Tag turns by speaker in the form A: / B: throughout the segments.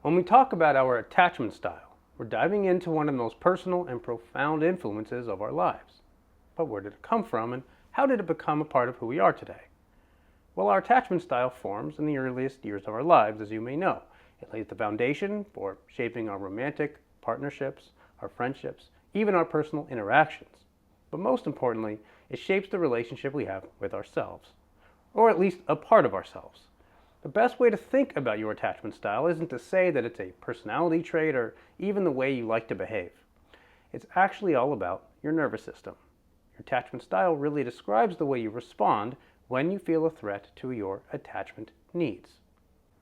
A: When we talk about our attachment style, we're diving into one of the most personal and profound influences of our lives. But where did it come from, and how did it become a part of who we are today? Well, our attachment style forms in the earliest years of our lives, as you may know. It lays the foundation for shaping our romantic partnerships, our friendships, even our personal interactions. But most importantly, it shapes the relationship we have with ourselves, or at least a part of ourselves. The best way to think about your attachment style isn't to say that it's a personality trait or even the way you like to behave. It's actually all about your nervous system. Your attachment style really describes the way you respond when you feel a threat to your attachment needs.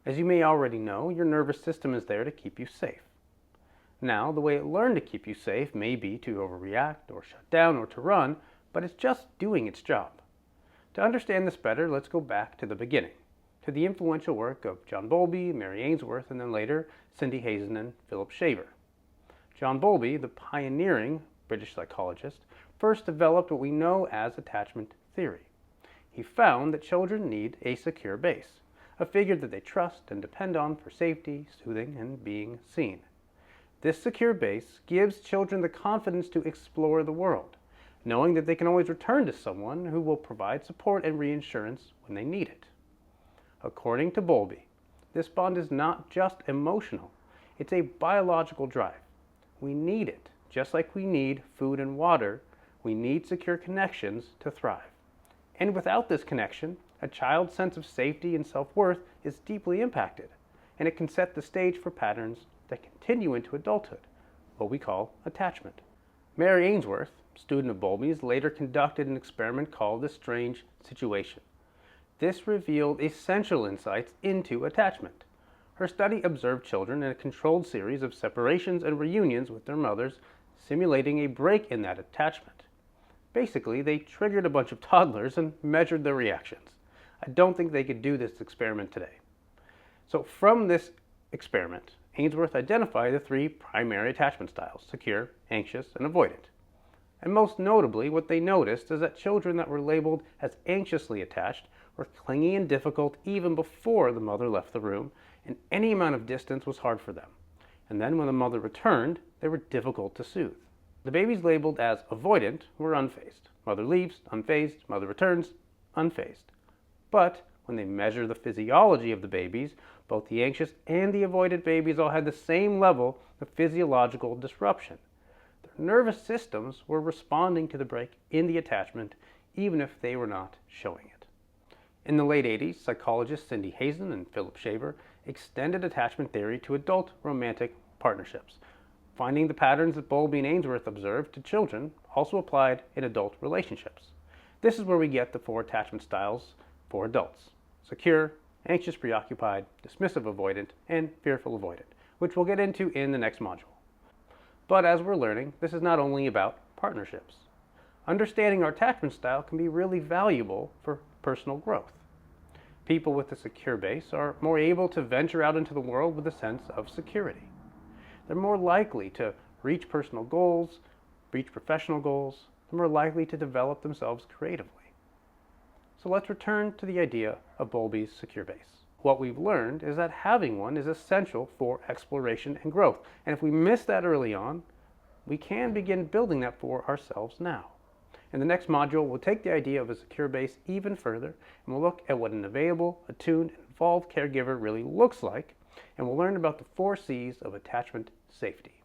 A: As you may already know, your nervous system is there to keep you safe. Now, the way it learned to keep you safe may be to overreact or shut down or to run, but it's just doing its job. To understand this better, let's go back to the beginning, to the influential work of John Bowlby, Mary Ainsworth, and then later Cindy Hazan and Philip Shaver. John Bowlby, the pioneering British psychologist, first developed what we know as attachment theory. He found that children need a secure base, a figure that they trust and depend on for safety, soothing, and being seen. This secure base gives children the confidence to explore the world, knowing that they can always return to someone who will provide support and reassurance when they need it. According to Bowlby, this bond is not just emotional, it's a biological drive. We need it, just like we need food and water, we need secure connections to thrive. And without this connection, a child's sense of safety and self-worth is deeply impacted, and it can set the stage for patterns that continue into adulthood, what we call attachment. Mary Ainsworth, student of Bowlby's, later conducted an experiment called the strange situation. This revealed essential insights into attachment. Her study observed children in a controlled series of separations and reunions with their mothers, simulating a break in that attachment. Basically, they triggered a bunch of toddlers and measured their reactions. I don't think they could do this experiment today. So from this experiment, Ainsworth identified the three primary attachment styles: secure, anxious, and avoidant. And most notably, what they noticed is that children that were labeled as anxiously attached were clingy and difficult even before the mother left the room, and any amount of distance was hard for them. And then when the mother returned, they were difficult to soothe. The babies labeled as avoidant were unfazed. Mother leaves, unfazed. Mother returns, unfazed. But when they measure the physiology of the babies, both the anxious and the avoidant babies all had the same level of physiological disruption. Their nervous systems were responding to the break in the attachment, even if they were not showing it. In the late 80s, psychologists Cindy Hazan and Philip Shaver extended attachment theory to adult romantic partnerships. Finding the patterns that Bowlby and Ainsworth observed to children also applied in adult relationships. This is where we get the four attachment styles for adults: secure, anxious preoccupied, dismissive avoidant, and fearful avoidant, which we'll get into in the next module. But as we're learning, this is not only about partnerships. Understanding our attachment style can be really valuable for personal growth. People with a secure base are more able to venture out into the world with a sense of security. They're more likely to reach personal goals, reach professional goals. They're more likely to develop themselves creatively. So let's return to the idea of Bowlby's secure base. What we've learned is that having one is essential for exploration and growth. And if we miss that early on, we can begin building that for ourselves now. In the next module, we'll take the idea of a secure base even further, and we'll look at what an available, attuned, and involved caregiver really looks like, and we'll learn about the 4 C's of attachment safety.